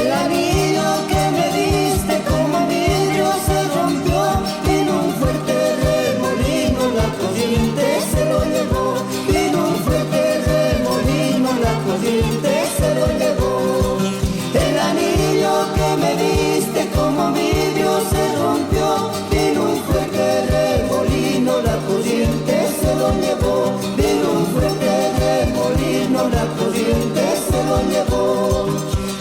El anillo que me diste como vidrio se rompió, en un fuerte remolino la corriente se lo llevó, en un fuerte remolino la corriente se lo llevó. El anillo que me diste como vidrio se rompió, en un fuerte remolino la corriente se lo llevó, en un fuerte remolino la corriente se lo llevó.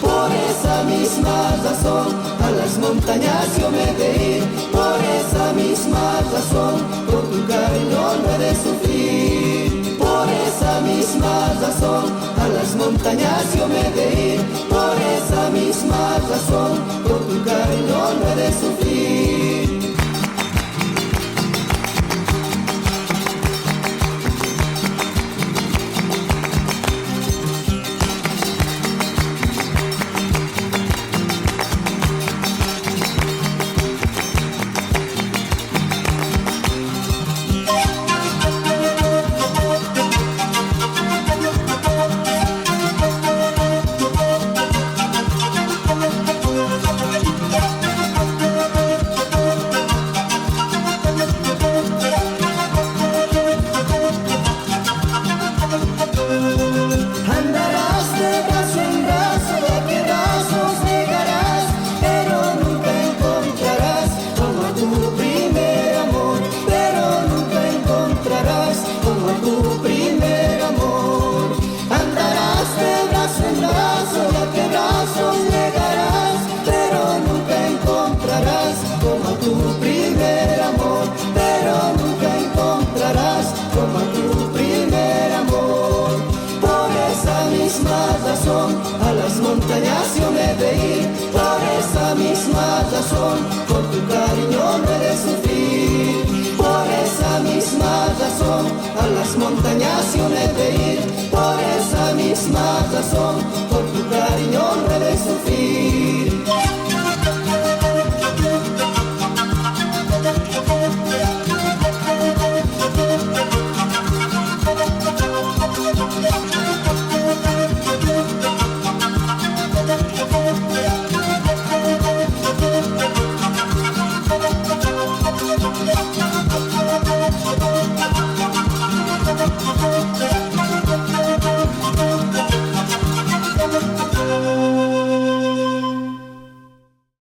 Por esa misma razón a las montañas yo me he de ir, por esa misma razón por tu cariño no he de sufrir. Por esa misma razón a las montañas yo me he de ir, por esa misma razón por tu cariño no he de sufrir. Andarás de brazo en brazo y a qué brazos llegarás, pero nunca encontrarás como a tu primer amor, pero nunca encontrarás como a tu primer amor. Andarás de brazo en brazo y a qué brazos llegarás, pero nunca encontrarás como a tu primer amor, pero nunca encontrarás como a tu primer amor. Por esa misma razón a las montañas yo me he de ir, por esa misma razón por tu cariño no he de sufrir. Por esa misma razón a las montañas yo me he de ir, por esa misma razón por tu cariño no he de sufrir.